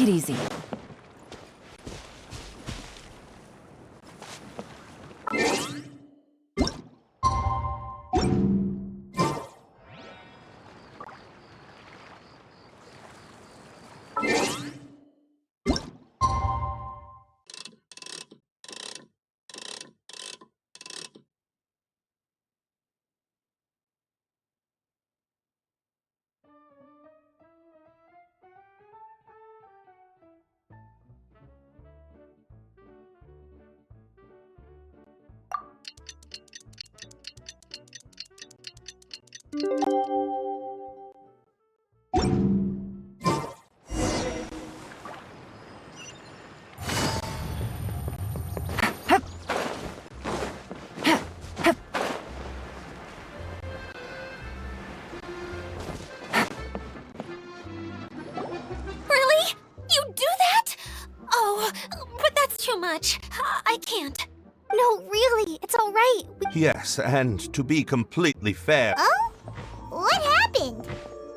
it easy. Really? You do that? Oh, but that's too much. I can't. No, really, it's all right. Yes, and to be completely fair... Oh? What happened?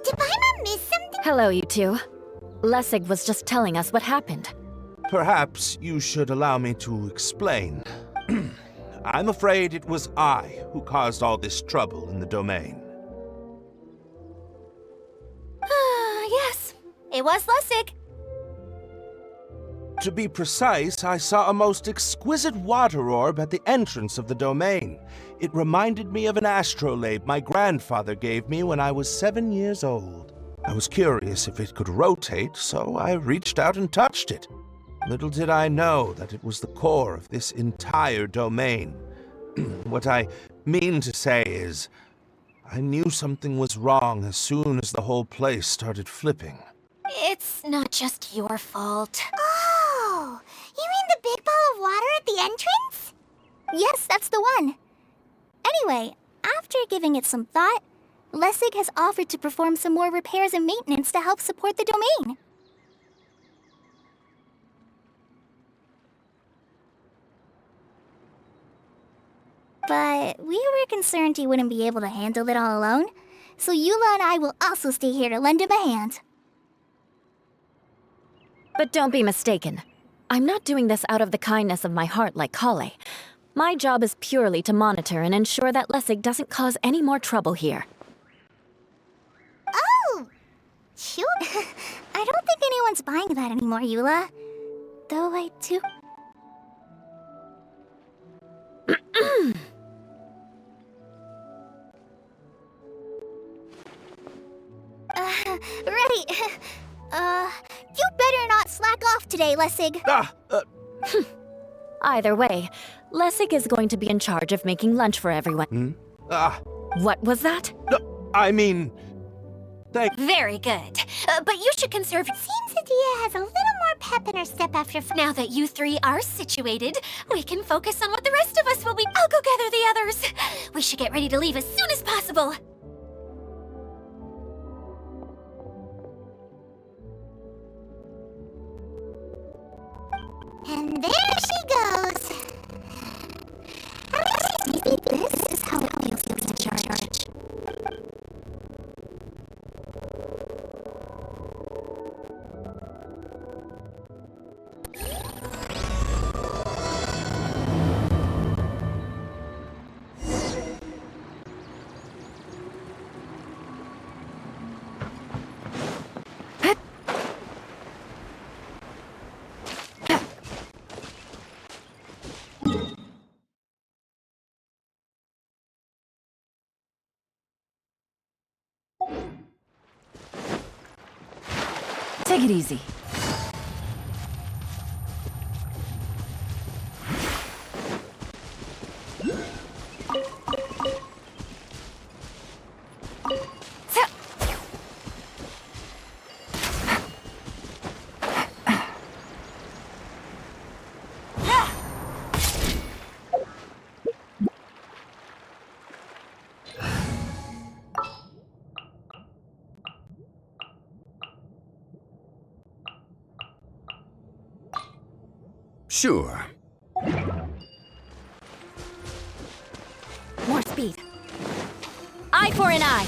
Did Paimon miss something? Hello, you two. Lessig was just telling us what happened. Perhaps you should allow me to explain. I'm afraid it was I who caused all this trouble in the domain. Yes, it was Lessig. To be precise, I saw a most exquisite water orb at the entrance of the domain. It reminded me of an astrolabe my grandfather gave me when I was 7 years old. I was curious if it could rotate, so I reached out and touched it. Little did I know that it was the core of this entire domain. What I mean to say is, I knew something was wrong as soon as the whole place started flipping. It's not just your fault. Oh, you mean the big ball of water at the entrance? Yes, that's the one. Anyway, after giving it some thought, Lessig has offered to perform some more repairs and maintenance to help support the domain. But we were concerned he wouldn't be able to handle it all alone, so Eula and I will also stay here to lend him a hand. But don't be mistaken. I'm not doing this out of the kindness of my heart like Kale. My job is purely to monitor and ensure that Lessig doesn't cause any more trouble here. Oh! Shoot. I don't think anyone's buying that anymore, Eula. Though I do... right. You better not slack off today, Lessig. Either way, Lessig is going to be in charge of making lunch for everyone. What was that? I mean... Very good. But you should conserve... Seems Adia has a little more pep in her step after... Now that you three are situated, we can focus on what the rest of us will be... I'll go gather the others. We should get ready to leave as soon as possible. And there she goes. Maybe this is how it feels to be in charge. Take it easy. Sure. More speed. Eye for an eye.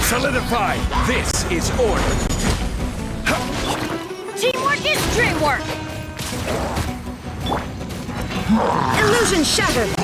Solidify! This is order! Teamwork is dreamwork! Illusion shattered!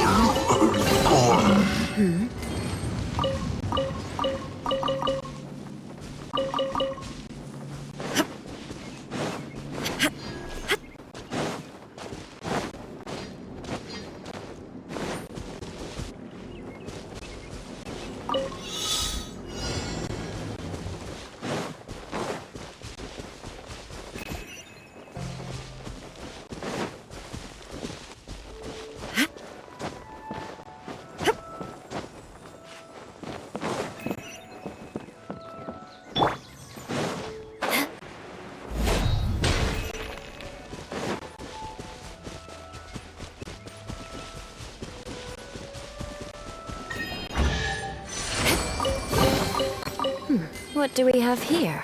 What do we have here?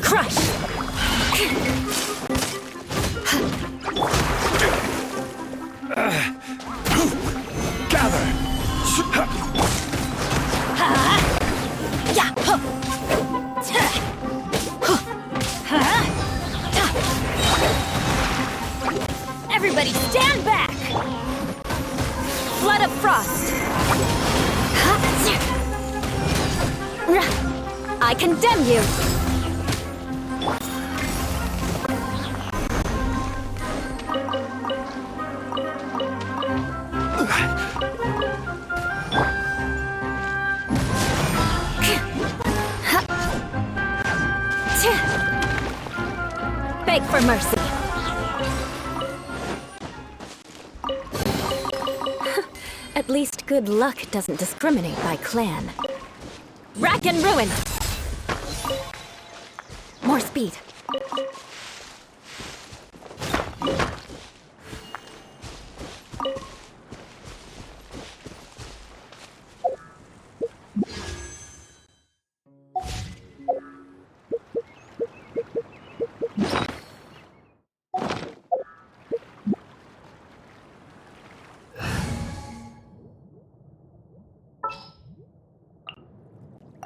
Crush! Gather! Everybody stand back! Flood of frost! I condemn you! Beg for mercy. At least good luck doesn't discriminate by clan. Rack and ruin! More speed.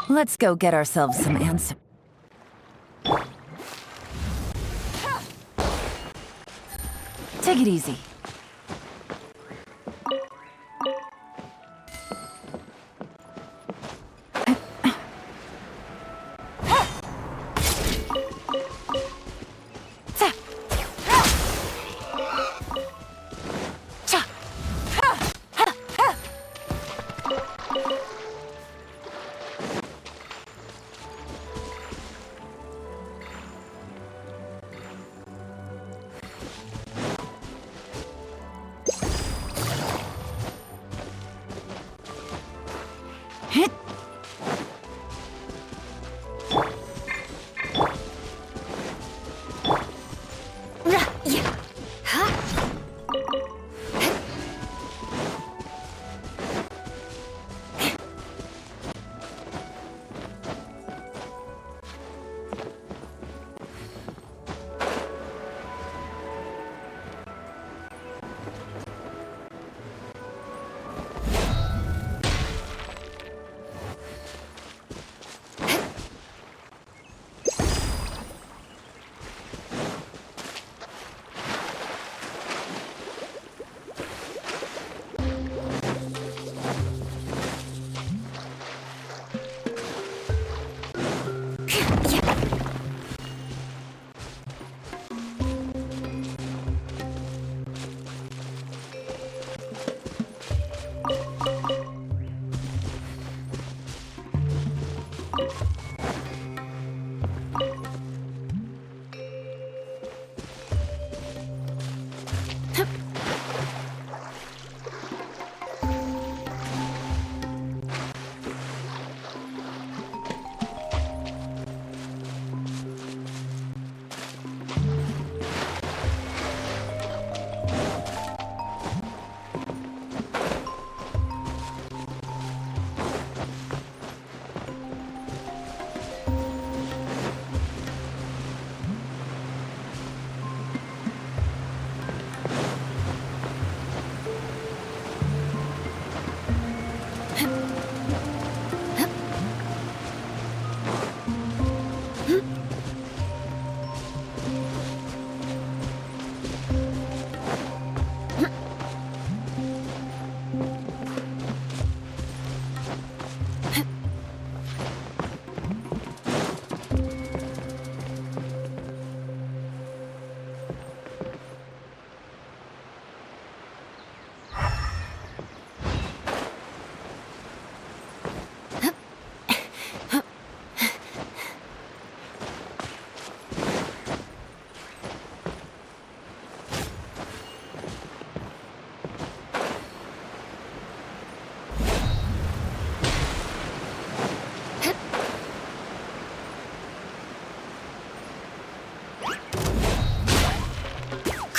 Let's go get ourselves some answers. Take it easy.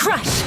Crush!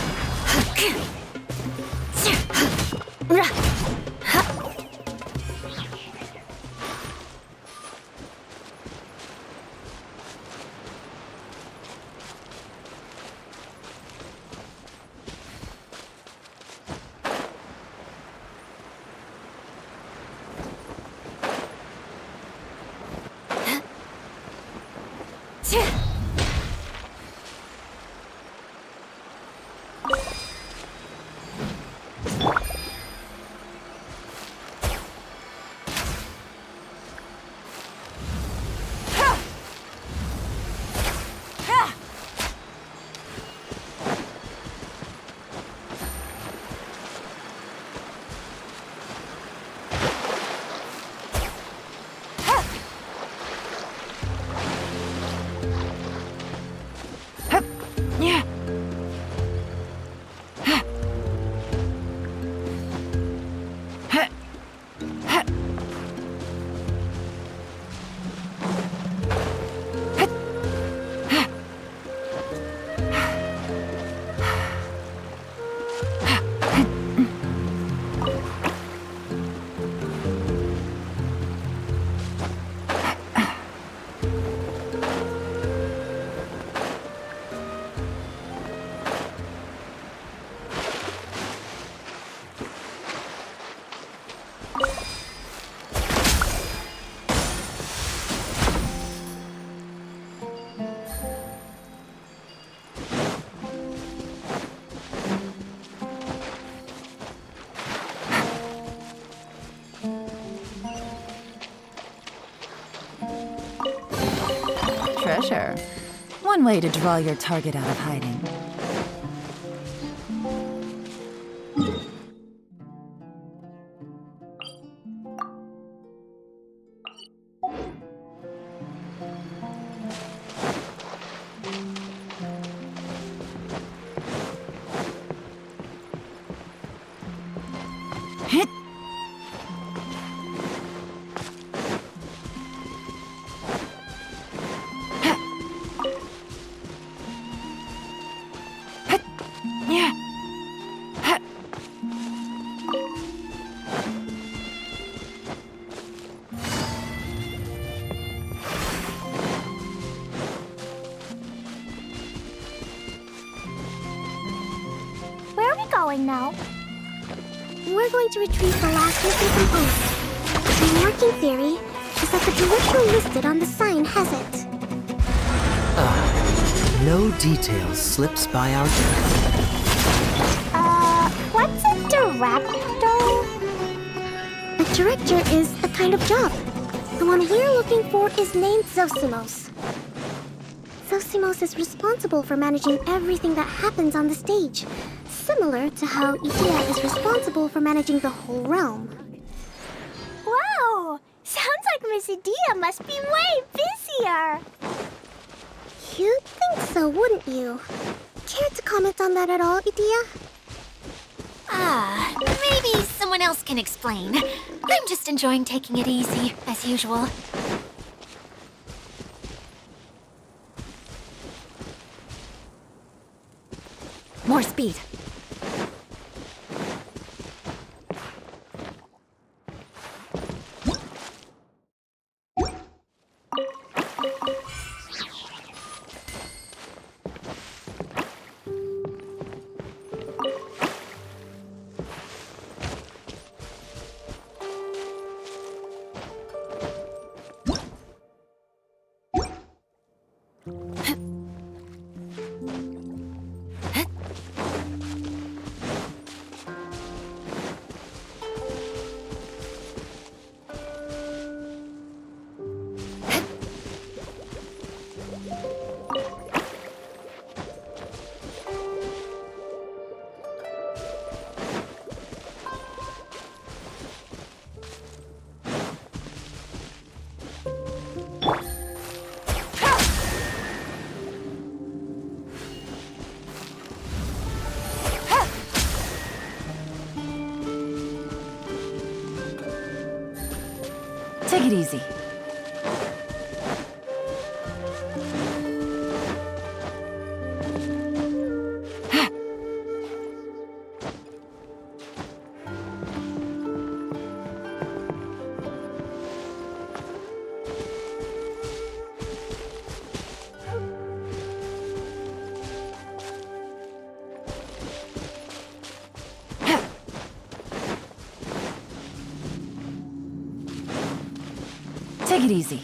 Treasure. One way to draw your target out of hiding. Hit! Yeah. Where are we going now? We're going to retrieve the last missing component. The working theory is that the direction listed on the sign has it. No detail slips by our judgment. What's a director? A director is a kind of job. The one we're looking for is named Zosimos. Zosimos is responsible for managing everything that happens on the stage, similar to how Idea is responsible for managing the whole realm. Wow! Sounds like Miss Idea must be way busier. You'd think so, wouldn't you? Care to comment on that at all, Idea? Maybe someone else can explain. I'm just enjoying taking it easy, as usual. More speed. Take it easy. Take it easy.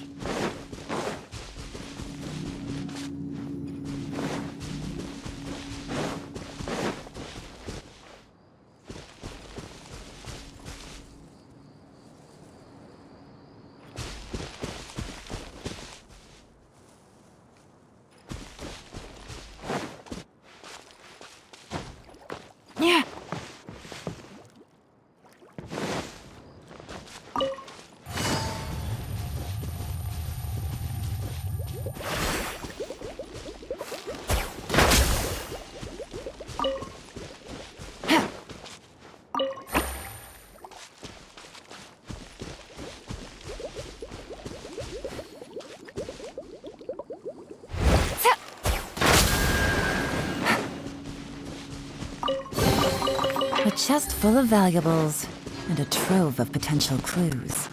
Yeah. A chest full of valuables and a trove of potential clues.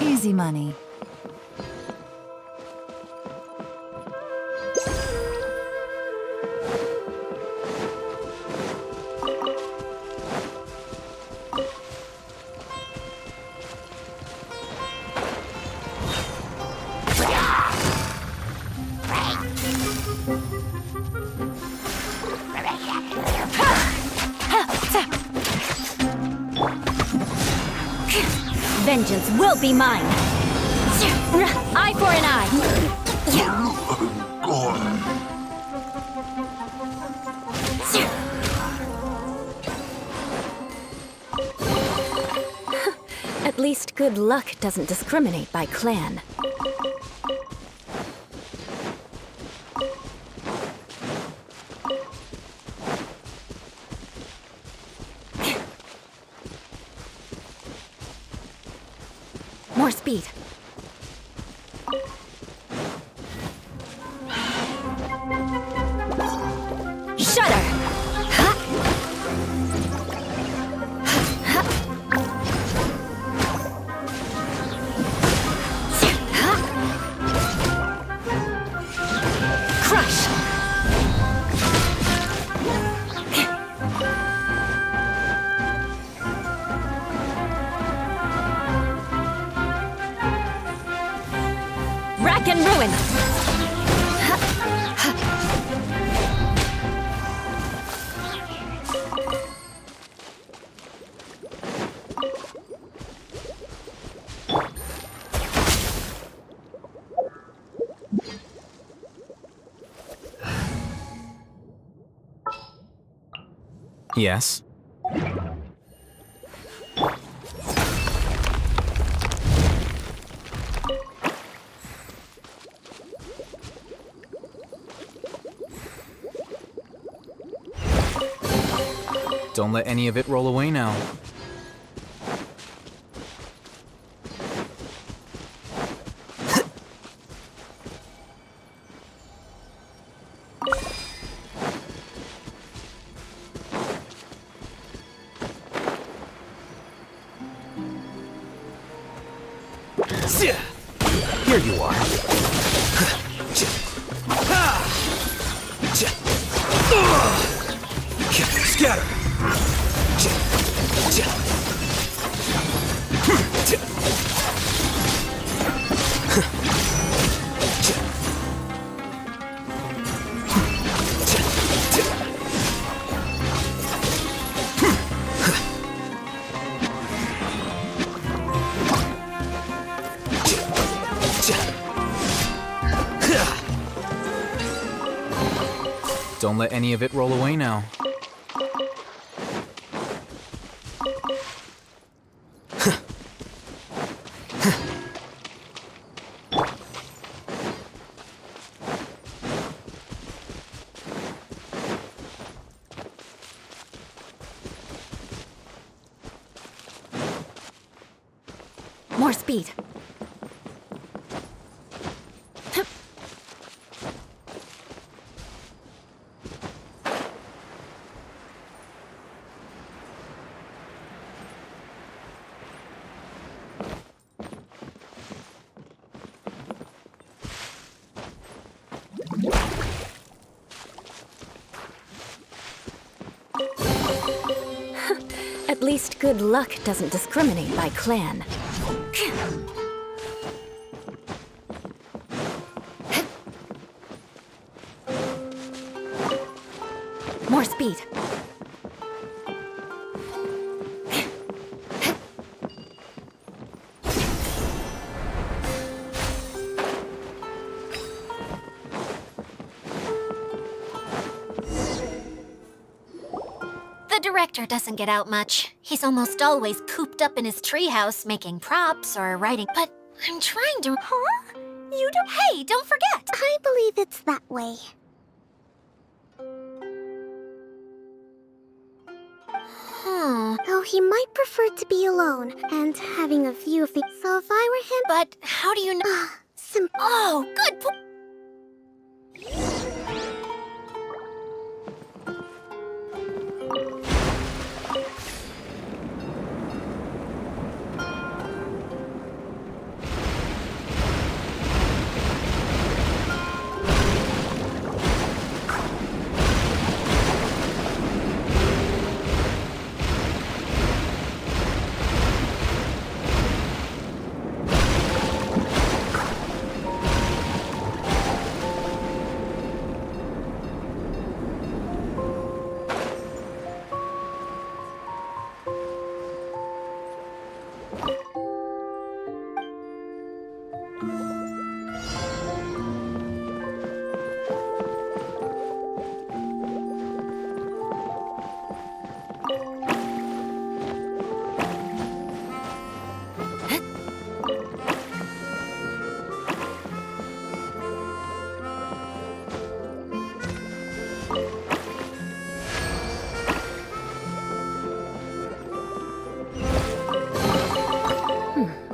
Easy money. Vengeance will be mine. Eye for an eye. At least good luck doesn't discriminate by clan. More speed. Shudder! Crush! Rack and ruin! Yes? Don't let any of it roll away now. Here you are. Scatter. Don't let any of it roll away now. More speed. At least good luck doesn't discriminate by clan. More speed. The director doesn't get out much. He's almost always cooped up in his treehouse making props or writing, but I'm trying to... Huh? You don't... Hey, don't forget! I believe it's that way. Though he might prefer to be alone and having a view of the... So if I were him... But how do you know... Simple. Oh, good point!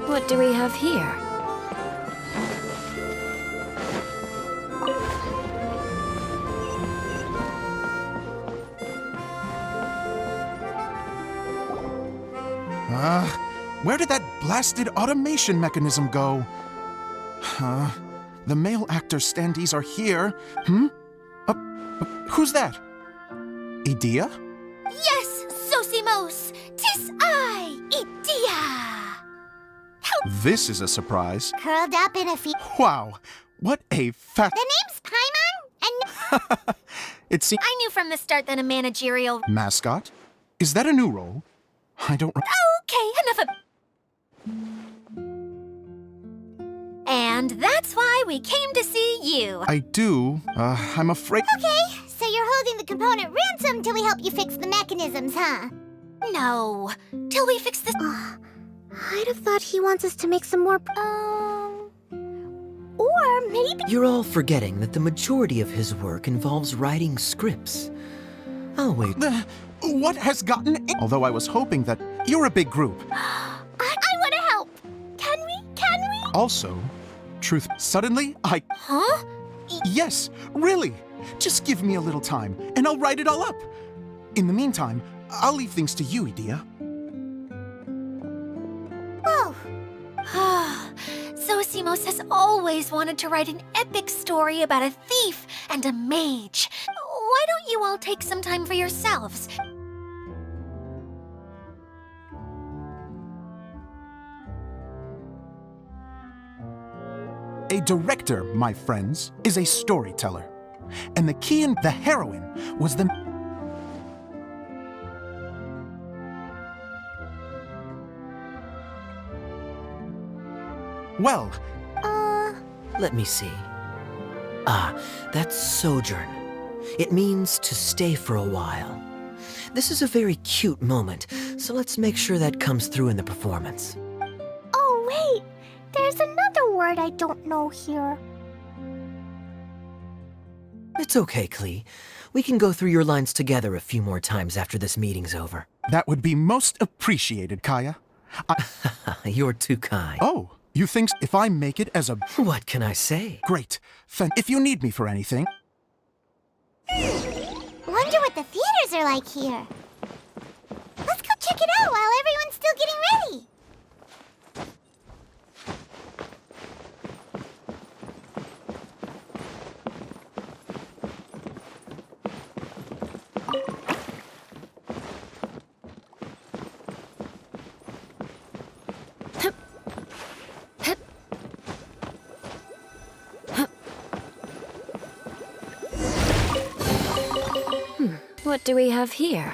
What do we have here? Where did that blasted automation mechanism go? The male actor standees are here. Who's that? Idea? Yes, Sosimos! 'Tis I, Idea! This is a surprise. Curled up in a feet. Wow, what a fat... The name's Paimon, and... It seems... I knew from the start that a managerial... Mascot? Is that a new role? I don't... Okay, enough of... And that's why we came to see you. I do. I'm afraid... Okay, so you're holding the component ransom till we help you fix the mechanisms, huh? No, till we fix this... I'd have thought he wants us to make some more... Or maybe... You're all forgetting that the majority of his work involves writing scripts. I'll wait. What has gotten... Although I was hoping that... You're a big group. I want to help. Can we? Can we? Also, truth... Suddenly, I... Huh? Yes, really. Just give me a little time, and I'll write it all up. In the meantime, I'll leave things to you, Idea. Whoa. Zosimos has always wanted to write an epic story about a thief and a mage. Why don't you all take some time for yourselves? A director, my friends, is a storyteller. And the key in the heroine was the... Well, Let me see. That's sojourn. It means to stay for a while. This is a very cute moment, so let's make sure that comes through in the performance. Oh, wait. There's another word I don't know here. It's okay, Klee. We can go through your lines together a few more times after this meeting's over. that would be most appreciated, Kaya. You're too kind. Oh, you think if I make it as a... What can I say? Great. If you need me for anything... Wonder what the theaters are like here. Let's go check it out while everyone's still getting ready. What do we have here?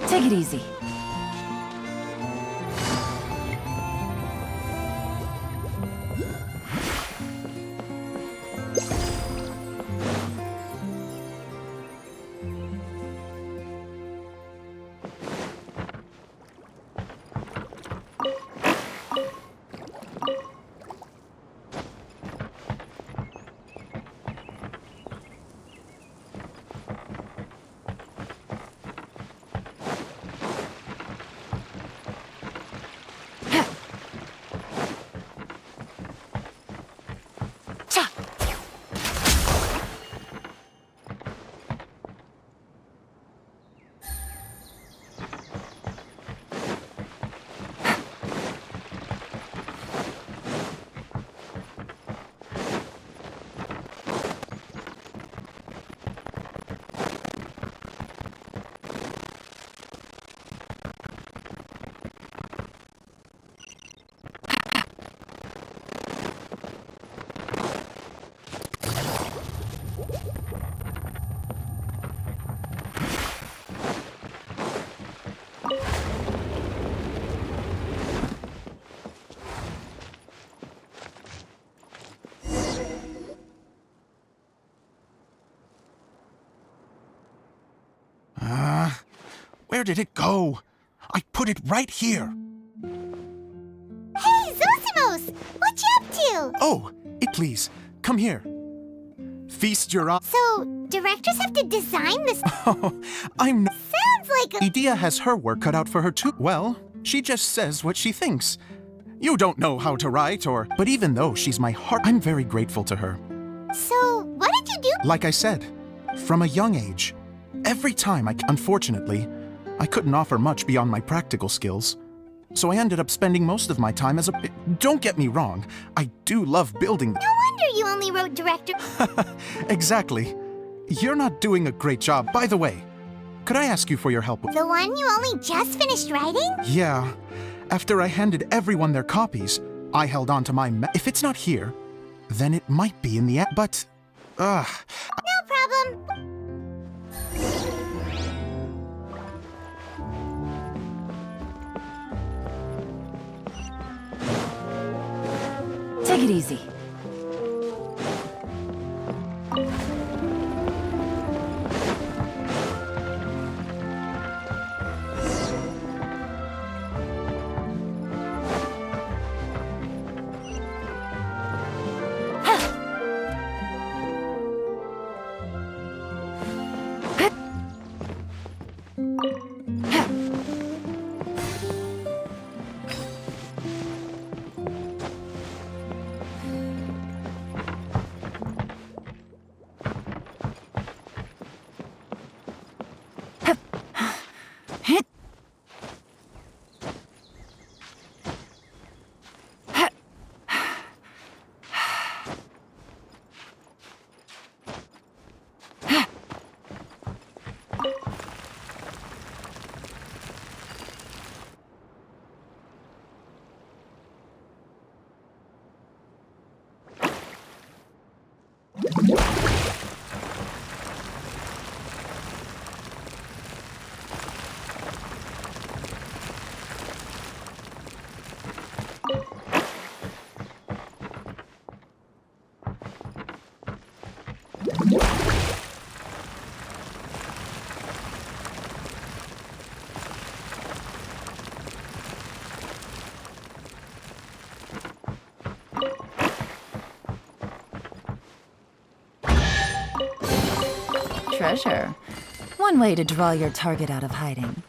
Take it easy. Where did it go? I put it right here. Hey, Zosimos! What you up to? Oh, please, come here. Feast your eyes. So, directors have to design this? Oh, I'm not. Sounds like a... Idia has her work cut out for her too. Well, she just says what she thinks. You don't know how to write but even though she's my heart, I'm very grateful to her. So, what did you do? Like I said, from a young age, every time unfortunately, I couldn't offer much beyond my practical skills. So I ended up spending most of my time as a... Don't get me wrong, I do love building... No wonder you only wrote director... Exactly. You're not doing a great job. By the way, could I ask you for your help with... The one you only just finished writing? Yeah. After I handed everyone their copies, I held on to my... If it's not here, then it might be in the... But... No problem. Take it easy. Treasure. One way to draw your target out of hiding.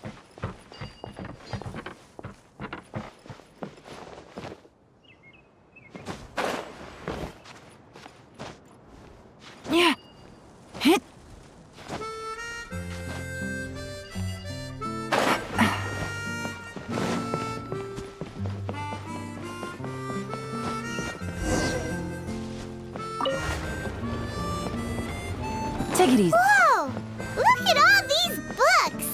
Yeah. Hit. Take it easy. Whoa! Look at all these books!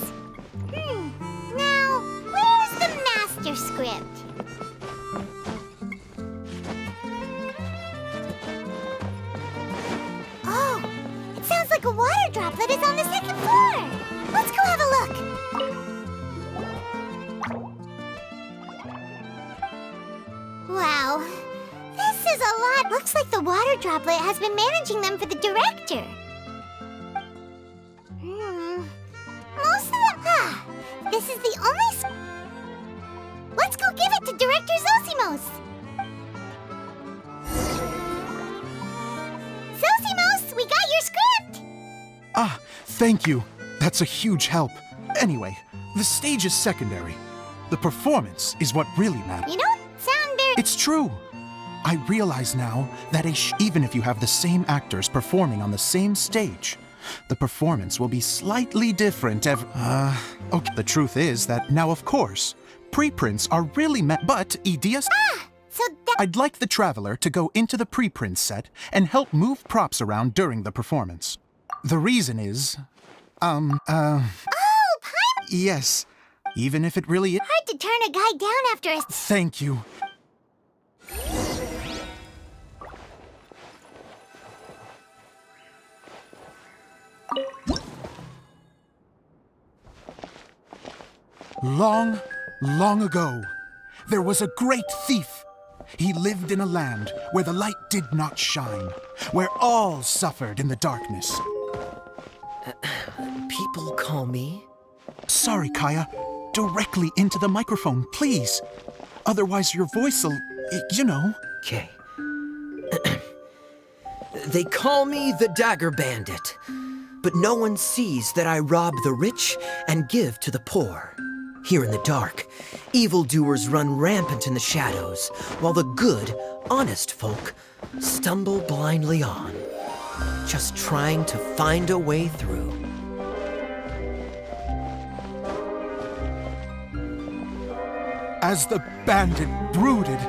Now, where's the master script? Oh, it sounds like a water droplet is on the second floor! Let's go have a look! Wow, this is a lot. Looks like the water droplet has been managing them for the director. Most of them. This is the only. Let's go give it to Director Zosimos. Zosimos, we got your script. Ah, thank you. That's a huge help. Anyway, the stage is secondary. The performance is what really matters. You don't sound very. It's true. I realize now that even if you have the same actors performing on the same stage, the performance will be slightly different okay. The truth is that now, of course, preprints are really but EDS. So that. I'd like the Traveler to go into the preprint set and help move props around during the performance. The reason is, Oh, yes, even if it really is. hard to turn a guy down after a. Thank you. Long, long ago, there was a great thief. He lived in a land where the light did not shine, where all suffered in the darkness. People call me? Sorry, Kaya. Directly into the microphone, please. Otherwise your voice'll, you know. Okay. They call me the Dagger Bandit, but no one sees that I rob the rich and give to the poor. Here in the dark, evildoers run rampant in the shadows, while the good, honest folk stumble blindly on, just trying to find a way through. As the bandit brooded,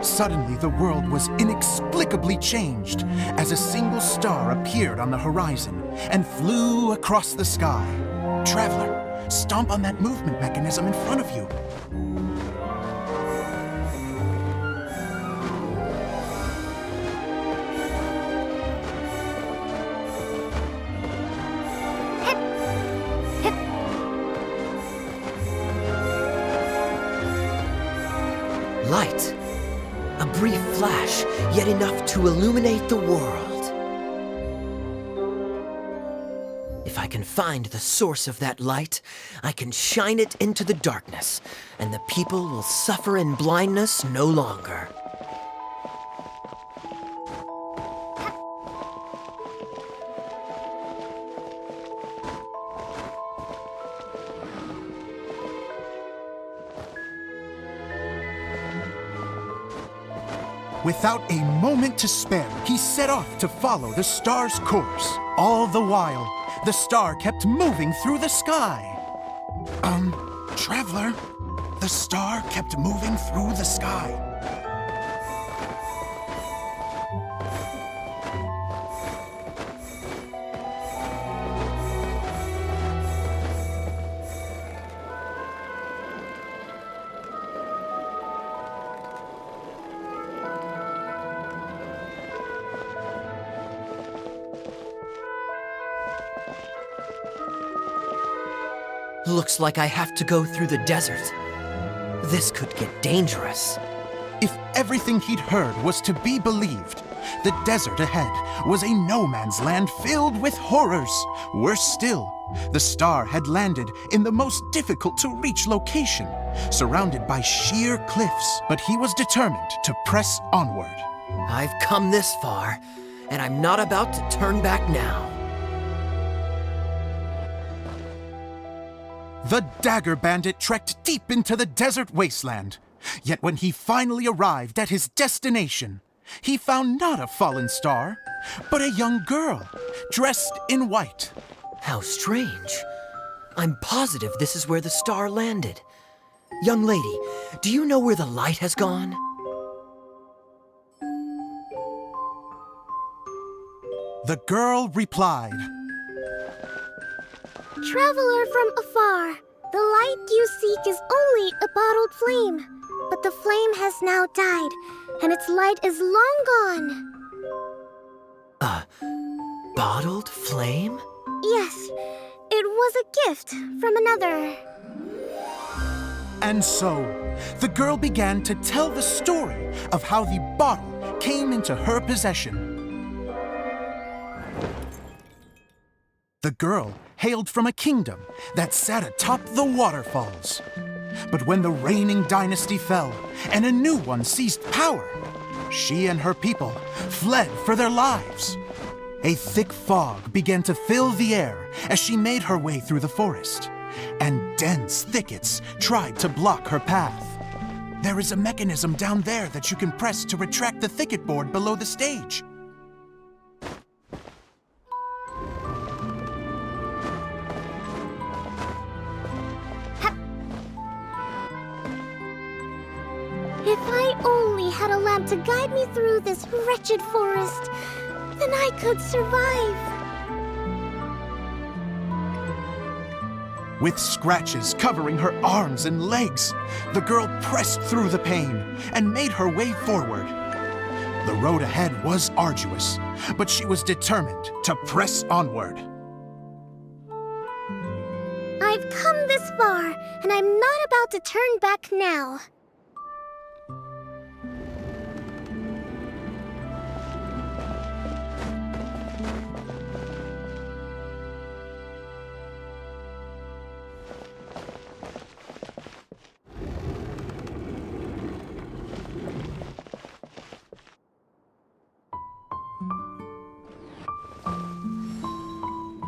suddenly the world was inexplicably changed as a single star appeared on the horizon and flew across the sky. Traveler, stomp on that movement mechanism in front of you. Light. A brief flash, yet enough to illuminate the world. If I can find the source of that light, I can shine it into the darkness, and the people will suffer in blindness no longer. Without a moment to spare, he set off to follow the star's course. All the while, the star kept moving through the sky. Traveler, the star kept moving through the sky. Looks like I have to go through the desert. This could get dangerous. If everything he'd heard was to be believed, the desert ahead was a no-man's land filled with horrors. Worse still, the star had landed in the most difficult-to-reach location, surrounded by sheer cliffs, but he was determined to press onward. I've come this far, and I'm not about to turn back now. The dagger bandit trekked deep into the desert wasteland. Yet when he finally arrived at his destination, he found not a fallen star, but a young girl, dressed in white. How strange. I'm positive this is where the star landed. Young lady, do you know where the light has gone? The girl replied, Traveler from afar, the light you seek is only a bottled flame. But the flame has now died, and its light is long gone. A bottled flame? Yes, it was a gift from another. And so, the girl began to tell the story of how the bottle came into her possession. The girl hailed from a kingdom that sat atop the waterfalls. But when the reigning dynasty fell and a new one seized power, she and her people fled for their lives. A thick fog began to fill the air as she made her way through the forest, and dense thickets tried to block her path. There is a mechanism down there that you can press to retract the thicket board below the stage. If I only had a lamp to guide me through this wretched forest, then I could survive. With scratches covering her arms and legs, the girl pressed through the pain and made her way forward. The road ahead was arduous, but she was determined to press onward. I've come this far, and I'm not about to turn back now.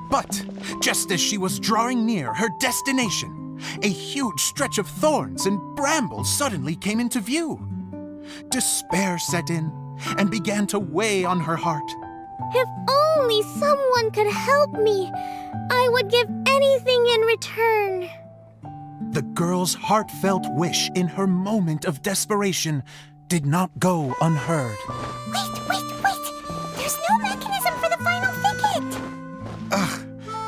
But just as she was drawing near her destination, a huge stretch of thorns and brambles suddenly came into view. Despair set in and began to weigh on her heart. If only someone could help me, I would give anything in return. The girl's heartfelt wish in her moment of desperation did not go unheard. Wait! There's no mechanism for the final thicket! Ugh,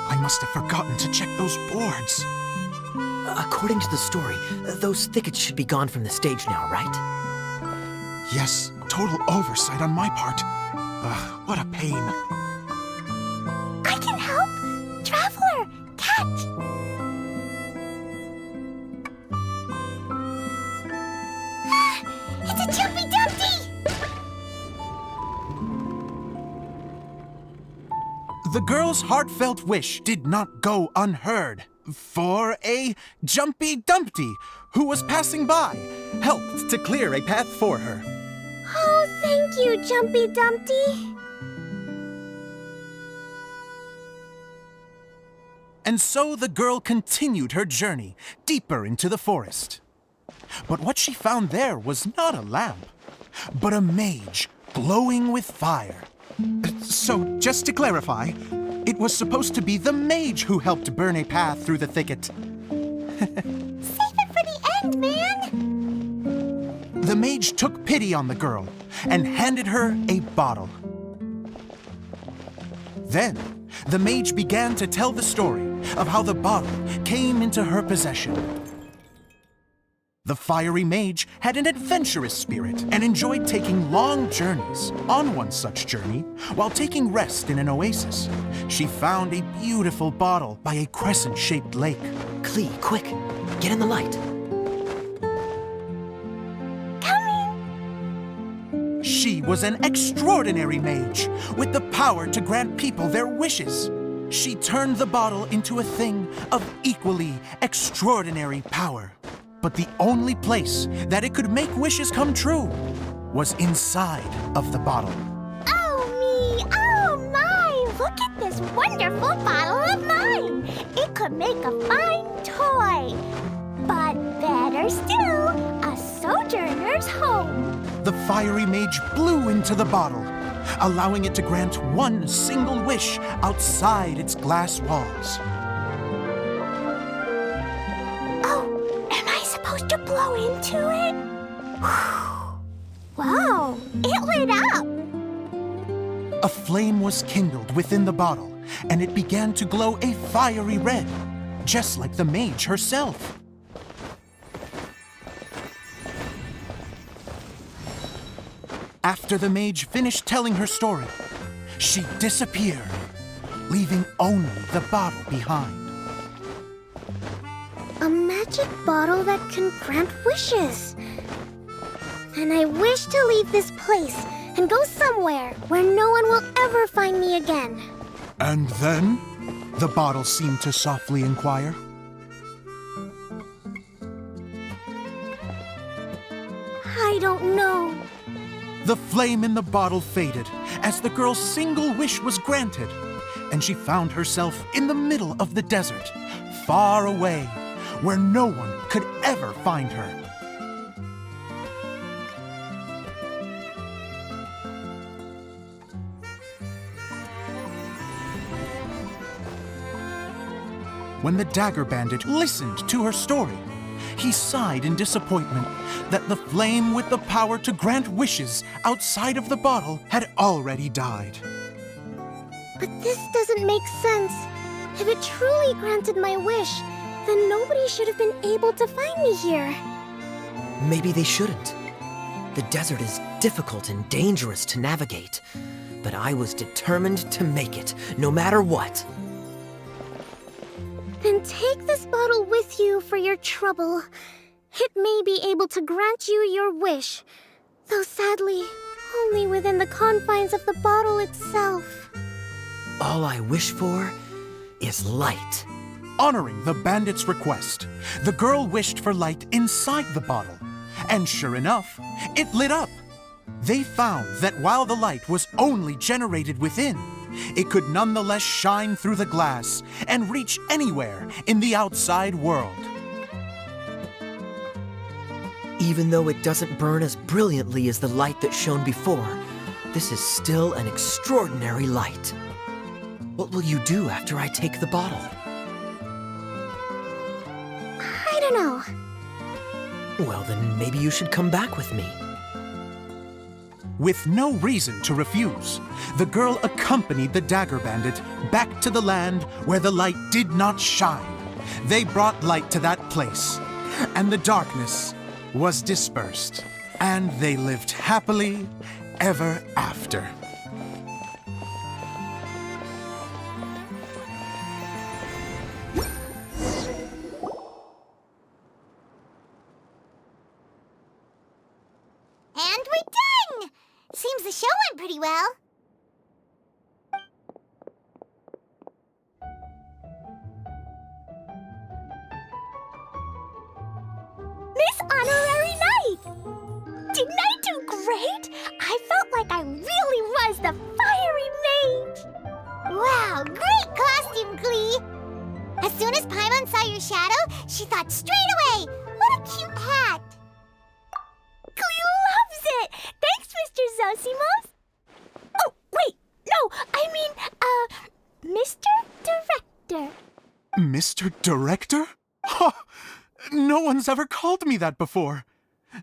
I must have forgotten to check those boards. According to the story, those thickets should be gone from the stage now, right? Yes, total oversight on my part. Ugh, what a pain. I can help! Traveler, catch! It's a Jumpy Dumpty! The girl's heartfelt wish did not go unheard, for a Jumpy Dumpty who was passing by helped to clear a path for her. Oh, thank you, Jumpy Dumpty. And so the girl continued her journey deeper into the forest. But what she found there was not a lamp, but a mage glowing with fire. So, just to clarify, it was supposed to be the mage who helped burn a path through the thicket. Save it for the end, man! The mage took pity on the girl and handed her a bottle. Then, the mage began to tell the story of how the bottle came into her possession. The fiery mage had an adventurous spirit and enjoyed taking long journeys. On one such journey, while taking rest in an oasis, she found a beautiful bottle by a crescent-shaped lake. Klee, quick, get in the light. Coming! She was an extraordinary mage with the power to grant people their wishes. She turned the bottle into a thing of equally extraordinary power. But the only place that it could make wishes come true was inside of the bottle. Oh me! Oh my! Look at this this wonderful bottle of mine. It could make a fine toy. But better still, a sojourner's home. The fiery mage blew into the bottle, allowing it to grant one single wish outside its glass walls. Oh, am I supposed to blow into it? Wow, it lit up. A flame was kindled within the bottle, and it began to glow a fiery red, just like the mage herself. After the mage finished telling her story, she disappeared, leaving only the bottle behind. A magic bottle that can grant wishes. And I wish to leave this place and go somewhere where no one will ever find me again. And then, the bottle seemed to softly inquire. I don't know. The flame in the bottle faded as the girl's single wish was granted, and she found herself in the middle of the desert, far away, where no one could ever find her. When the Dagger Bandit listened to her story, he sighed in disappointment that the flame with the power to grant wishes outside of the bottle had already died. But this doesn't make sense. If it truly granted my wish, then nobody should have been able to find me here. Maybe they shouldn't. The desert is difficult and dangerous to navigate, but I was determined to make it, no matter what. Then take this bottle with you for your trouble. It may be able to grant you your wish, though sadly, only within the confines of the bottle itself. All I wish for is light. Honoring the bandit's request, the girl wished for light inside the bottle, and sure enough, it lit up. They found that while the light was only generated within, it could nonetheless shine through the glass and reach anywhere in the outside world. Even though it doesn't burn as brilliantly as the light that shone before, this is still an extraordinary light. What will you do after I take the bottle? I don't know. Well, then maybe you should come back with me. With no reason to refuse, the girl accompanied the Dagger Bandit back to the land where the light did not shine. They brought light to that place, and the darkness was dispersed, and they lived happily ever after. And we're done! Seems the show went pretty well. Miss Honorary Knight! Didn't I do great? I felt like I really was the fiery mage! Wow, great costume, Klee! As soon as Paimon saw your shadow, she thought straight away, what a cute hat! Klee loves it! Thanks, Mr. Zosimos! Oh, wait, no, I mean, Mr. Director. Mr. Director? Ha! No one's ever called me that before.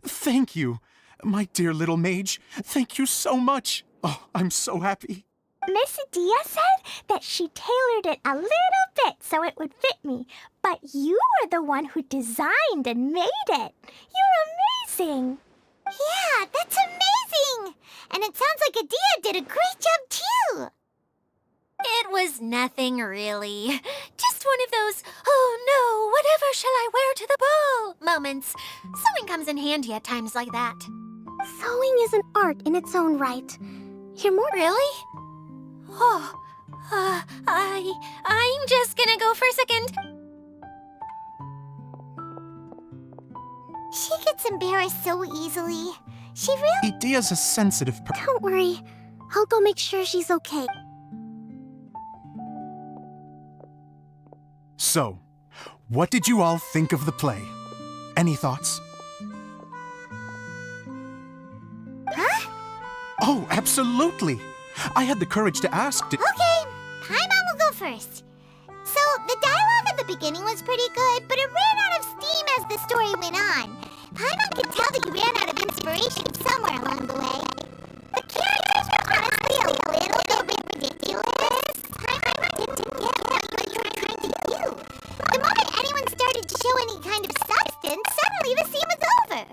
Thank you, my dear little mage. Thank you so much. Oh, I'm so happy. Miss Adia said that she tailored it a little bit so it would fit me, but you were the one who designed and made it. You're amazing. Yeah, that's amazing. And it sounds like Adia did a great job too. It was nothing really. Just one of those, oh no, whatever shall I wear to the ball moments. Sewing comes in handy at times like that. Sewing is an art in its own right. You're more... Really? Oh, I'm just gonna go for a second. She gets embarrassed so easily. She really... Adia's a sensitive person. Don't worry. I'll go make sure she's okay. So, what did you all think of the play? Any thoughts? Huh? Oh, absolutely! I had the courage to ask. Okay, Paimon will go first. So, the dialogue at the beginning was pretty good, but it ran out of steam as the story went on. Paimon could tell that you ran out of inspiration somewhere along the way. The characters were honestly a little bit ridiculous. Paimon didn't get what you were trying to do. The moment anyone started to show any kind of substance, suddenly the scene was over.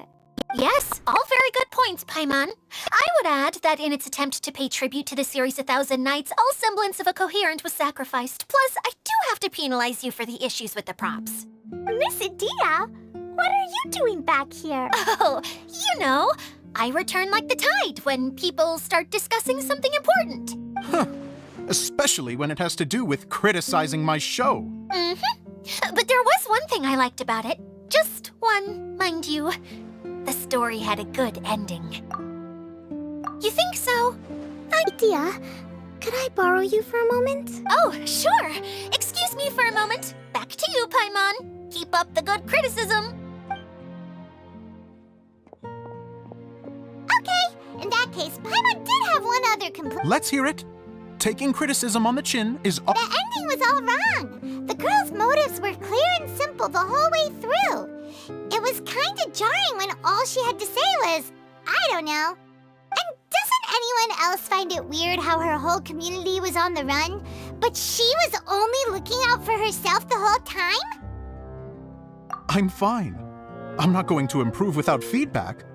Yes, all very good points, Paimon. I would add that in its attempt to pay tribute to the series 1,000 Nights, all semblance of a coherent was sacrificed. Plus, I do have to penalize you for the issues with the props. Miss Adia, what are you doing back here? Oh, you know, I return like the tide when people start discussing something important. Huh. Especially when it has to do with criticizing my show. Mm-hmm. But there was one thing I liked about it. Just one, mind you. The story had a good ending. You think so? Adia, could I borrow you for a moment? Oh, sure. Excuse me for a moment. Back to you, Paimon. Keep up the good criticism. Okay, in that case, Paimon did have one other complaint. Let's hear it. Taking criticism on the chin is all. The ending was all wrong. The girl's motives were clear and simple the whole way through. It was kind of jarring when all she had to say was, I don't know. And doesn't anyone else find it weird how her whole community was on the run, but she was only looking out for herself the whole time? I'm fine. I'm not going to improve without feedback.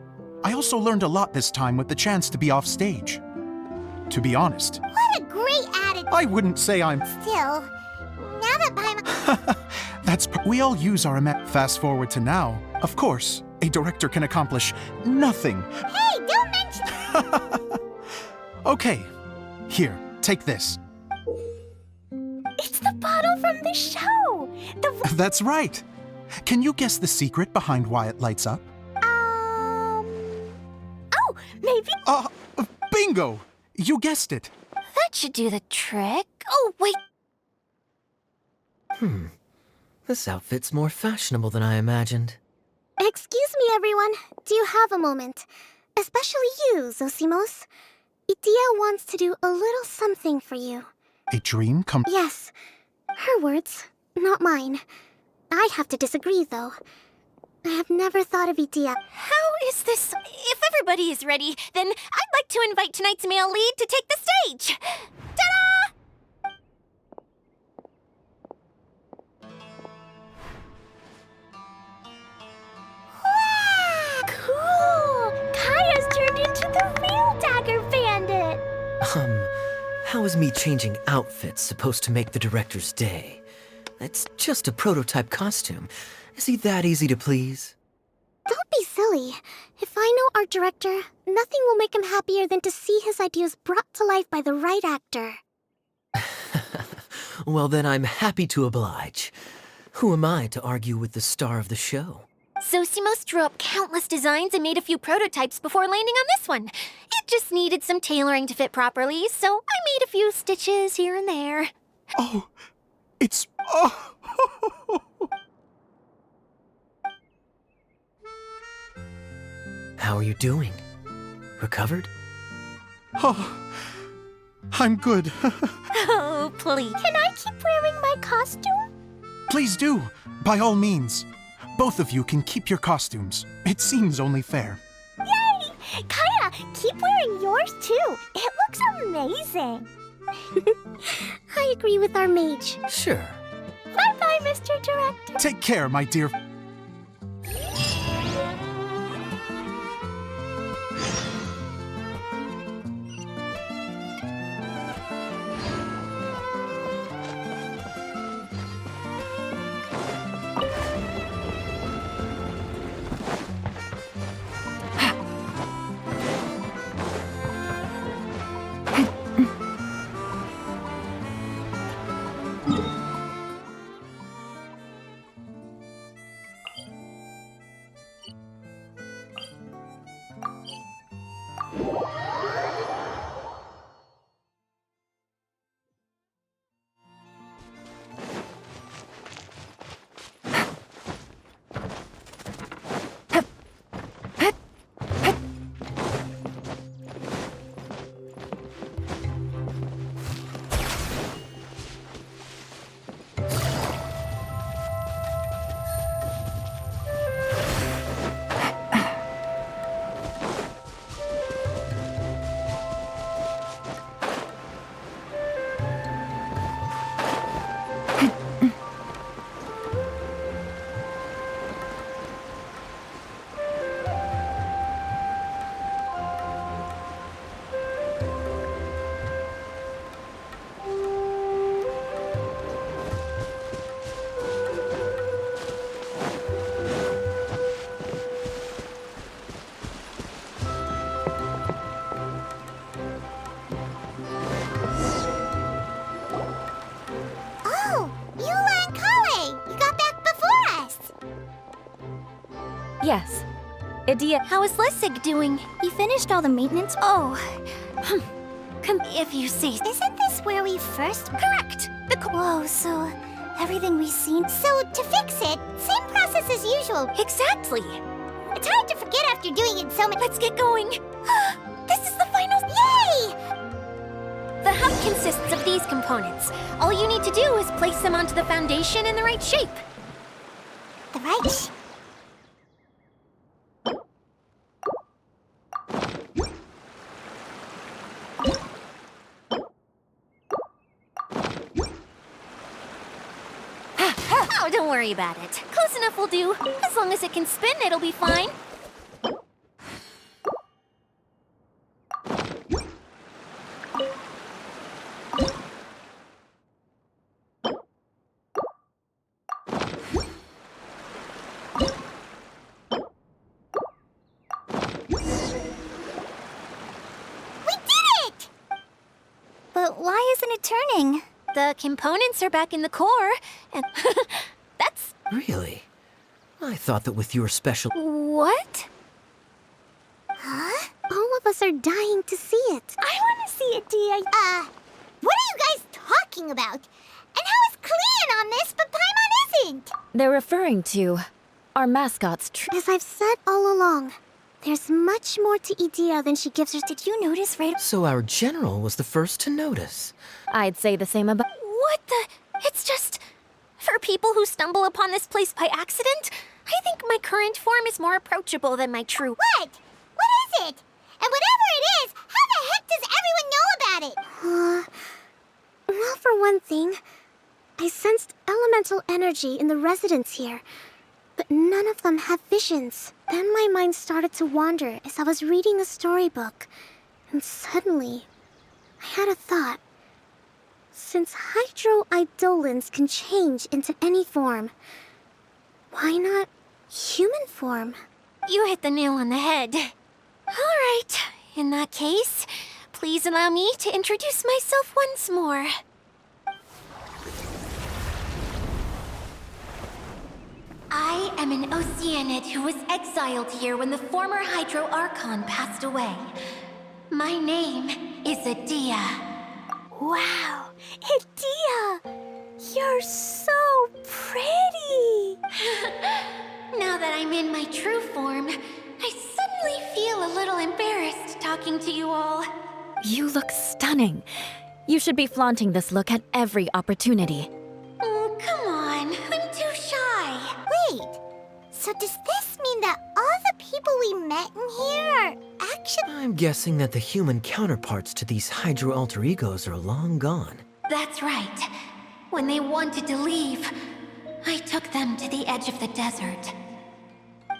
I also learned a lot this time with the chance to be off stage. To be honest, What a great attitude. I wouldn't say I'm. Still, now that Paimon... We all use our Fast forward to now. Of course, a director can accomplish nothing. Hey, don't mention... Okay, here, take this. It's the bottle from the show! That's right. Can you guess the secret behind why it lights up? Oh, maybe... Bingo! You guessed it. That should do the trick. Oh, wait. This outfit's more fashionable than I imagined. Excuse me, everyone. Do you have a moment? Especially you, Zosimos. Idia wants to do a little something for you. A dream come. Yes. Her words, not mine. I have to disagree, though. I have never thought of Idia. How is this? If everybody is ready, then I'd like to invite tonight's male lead to take the stage. Ta-da! Cool! Kaya's turned into the real Dagger Bandit! How is me changing outfits supposed to make the director's day? It's just a prototype costume. Is he that easy to please? Don't be silly. If I know our director, nothing will make him happier than to see his ideas brought to life by the right actor. Well, then I'm happy to oblige. Who am I to argue with the star of the show? Zosimos drew up countless designs and made a few prototypes before landing on this one. It just needed some tailoring to fit properly, so I made a few stitches here and there. Oh, it's. Oh. How are you doing? Recovered? Oh, I'm good. Oh, please. Can I keep wearing my costume? Please do, by all means. Both of you can keep your costumes. It seems only fair. Yay! Kaya, keep wearing yours too. It looks amazing. I agree with our mage. Sure. Bye-bye, Mr. Director. Take care, my dear. Yes. Idia, How is Lessig doing? You finished all the maintenance? Oh, if you say. Isn't this where we first... Correct! Whoa, so everything we've seen... So, to fix it, same process as usual. Exactly! It's hard to forget after doing it so many... Let's get going! This is the final. Yay! The hub consists of these components. All you need to do is place them onto the foundation in the right shape. The right... Oh, don't worry about it. Close enough will do. As long as it can spin, it'll be fine. But why isn't it turning? The components are back in the core, and that's... Really? I thought that with your special... What? Huh? All of us are dying to see it. I want to see it, Dia. What are you guys talking about? And how is Clean on this, but Paimon isn't? they're referring to our mascot's As I've said all along, there's much more to Idia than she gives her. Did you notice right... So our general was the first to notice. I'd say the same about... What the... It's just... For people who stumble upon this place by accident, I think my current form is more approachable than my true... What? What is it? And whatever it is, how the heck does everyone know about it? Well, for one thing, I sensed elemental energy in the residents here, but none of them have visions. Then my mind started to wander as I was reading a storybook, and suddenly, I had a thought. Since hydroidolins can change into any form, why not human form? You hit the nail on the head. All right, in that case, please allow me to introduce myself once more. I am an Oceanid who was exiled here when the former Hydro Archon passed away. My name is Adia. Wow, Idia! You're so pretty! Now that I'm in my true form, I suddenly feel a little embarrassed talking to you all. You look stunning. You should be flaunting this look at every opportunity. Oh, come on. I'm too shy. Wait, so does this mean that all the people we met in here are actually... I'm guessing that the human counterparts to these Hydro alter egos are long gone. That's right. When they wanted to leave, I took them to the edge of the desert.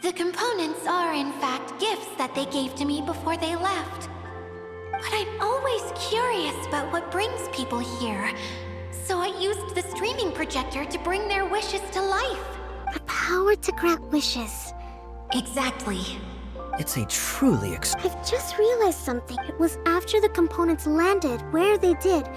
The components are, in fact, gifts that they gave to me before they left. But I'm always curious about what brings people here, so I used the streaming projector to bring their wishes to life. The power to grant wishes. Exactly. It's a truly I've just realized something. It was after the components landed where they did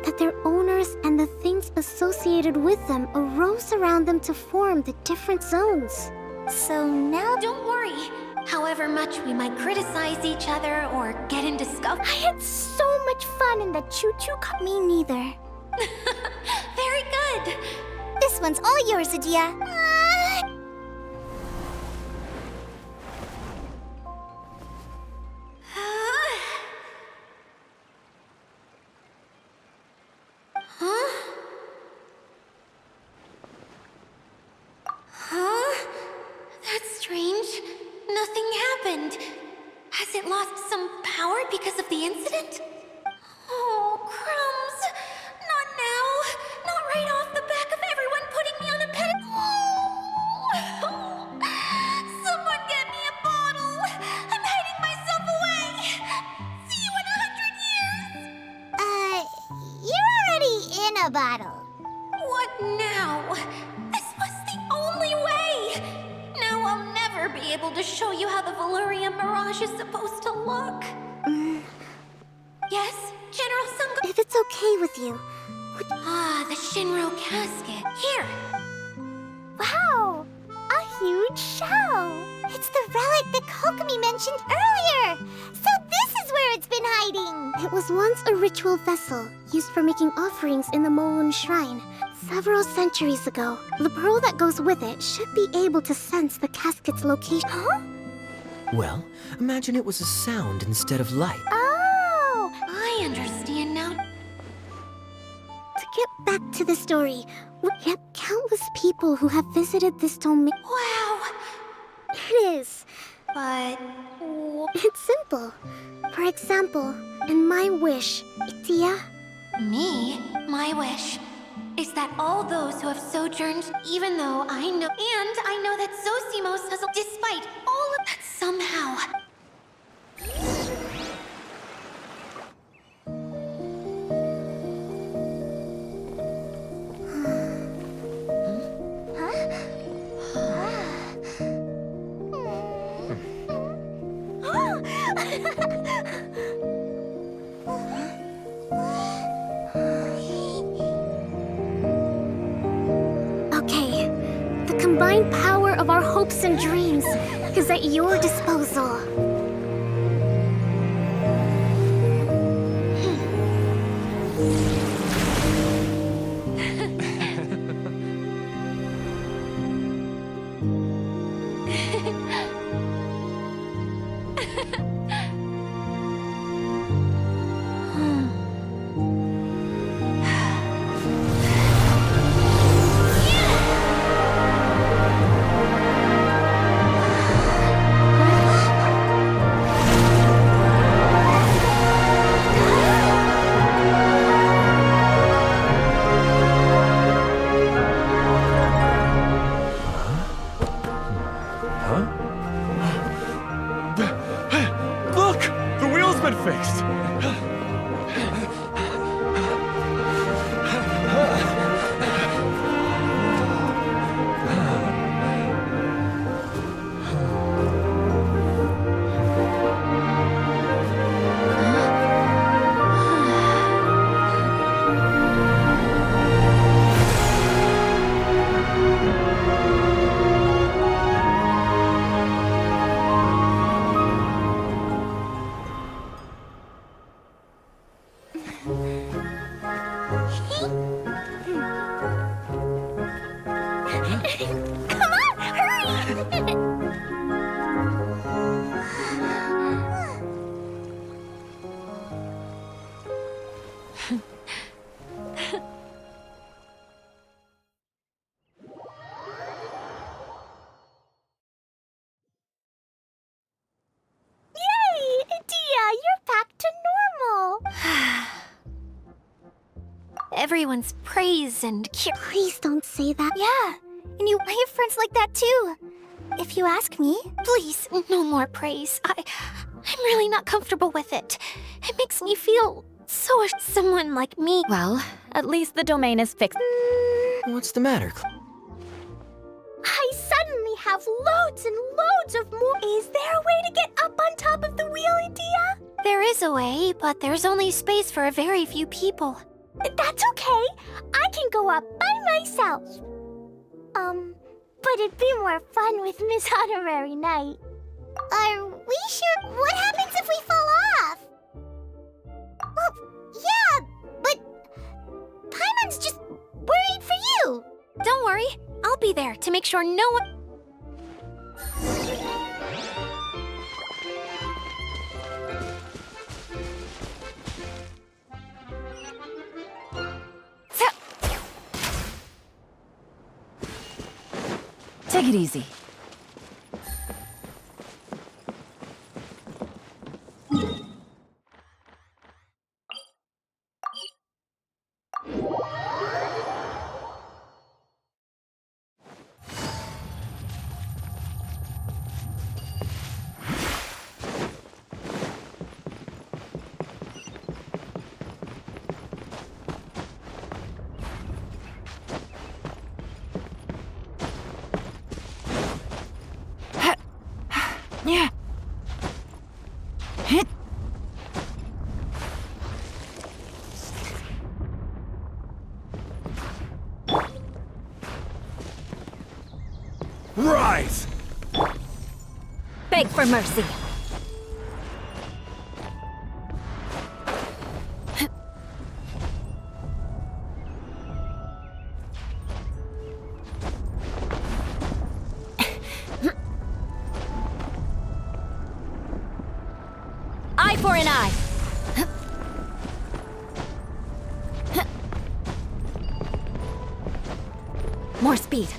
that their owners and the things associated with them arose around them to form the different zones. So now... Don't worry. However much we might criticize each other or get into scuffle... I had so much fun in the choo-choo car. Me neither. Very good. This one's all yours, Adia. That's strange. Nothing happened. Has it lost some power because of the incident? Oh, crumbs. Not now. Not right off the back of everyone putting me on a pedestal. Someone get me a bottle. I'm hiding myself away. See you in 100 years. You're already in a bottle. What now? This was the only way. Now I'll never be able to show you how the Valyria Mirage is supposed to look. Yes, General Sungo? If it's okay with you. Ah, the Shinro casket. Here. Wow! A huge shell! the relic that Kokomi mentioned earlier! So this is where it's been hiding! It was once a ritual vessel used for making offerings in the Molun Shrine. Several centuries ago, the pearl that goes with it should be able to sense the casket's location. Huh? Well, imagine it was a sound instead of light. Oh! I understand now. To get back to the story, we have countless people who have visited this domain. Wow. It is. But... It's simple. For example, in my wish, Itia, me? My wish is that all those who have sojourned, even though I know, and I know that Zosimos has, despite all of that, somehow. Okay, the combined power of our hopes and dreams is at your disposal. Look! The wheel's been fixed! Come on, hurry! Yay! Itia, you're back to normal! Everyone's praise and cure. Please don't say that. Yeah, and I have friends like that too. If you ask me. Please, no more praise. I'm really not comfortable with it. It makes me feel so someone like me. Well, at least the domain is fixed. What's the matter? I suddenly have loads and loads of more. Is there a way to get up on top of the wheel, Itia? There is a way, but there's only space for a very few people. That's okay. I can go up by myself. But it'd be more fun with Miss Honorary Knight. Are we sure? What happens if we fall off? Well, yeah, but Paimon's just worried for you. Don't worry, I'll be there to make sure no one... Take it easy. Yeah. Hit. Right! beg for mercy. Eye for an eye. More speed.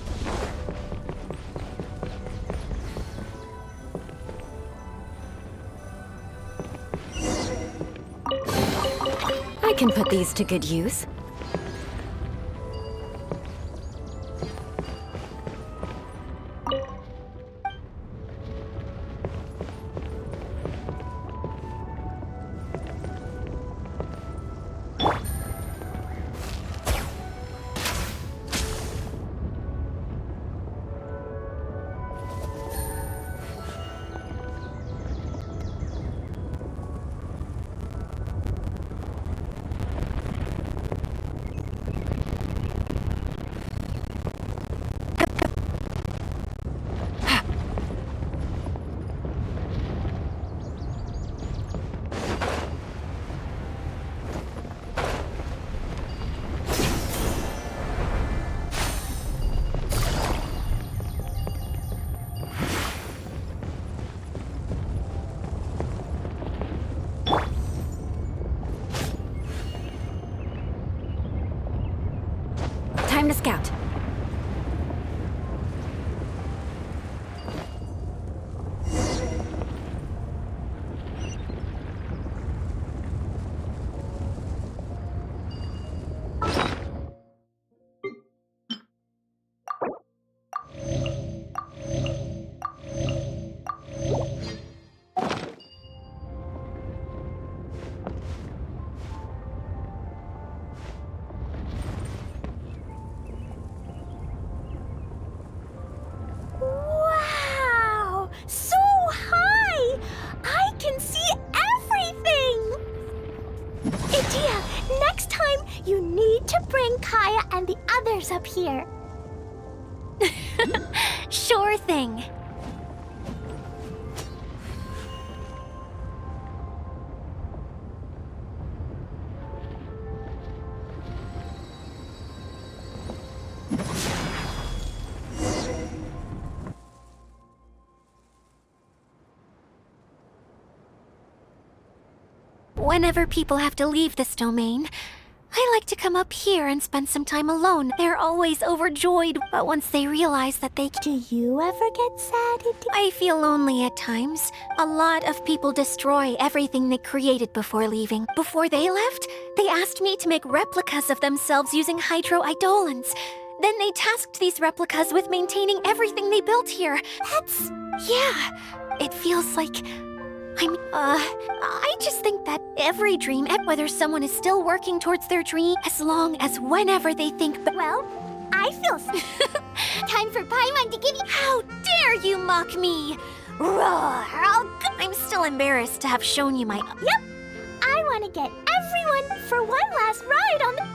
I can put these to good use. Time to scout. Wow! So high! I can see everything! Idia, next time you need to bring Kaya and the others up here. Sure thing. Whenever people have to leave this domain, I like to come up here and spend some time alone. They're always overjoyed, but once they realize that they... Do you ever get sad, Idia? I feel lonely at times. A lot of people destroy everything they created before leaving. Before they left, they asked me to make replicas of themselves using hydro-eidolons. Then they tasked these replicas with maintaining everything they built here. That's... Yeah, it feels like... I just think that every dream, whether someone is still working towards their dream, as long as whenever they think, Well, I feel... Time for Paimon to give you... How dare you mock me! Roar! I'm still embarrassed to have shown you my... Yep! I want to get everyone for one last ride on the...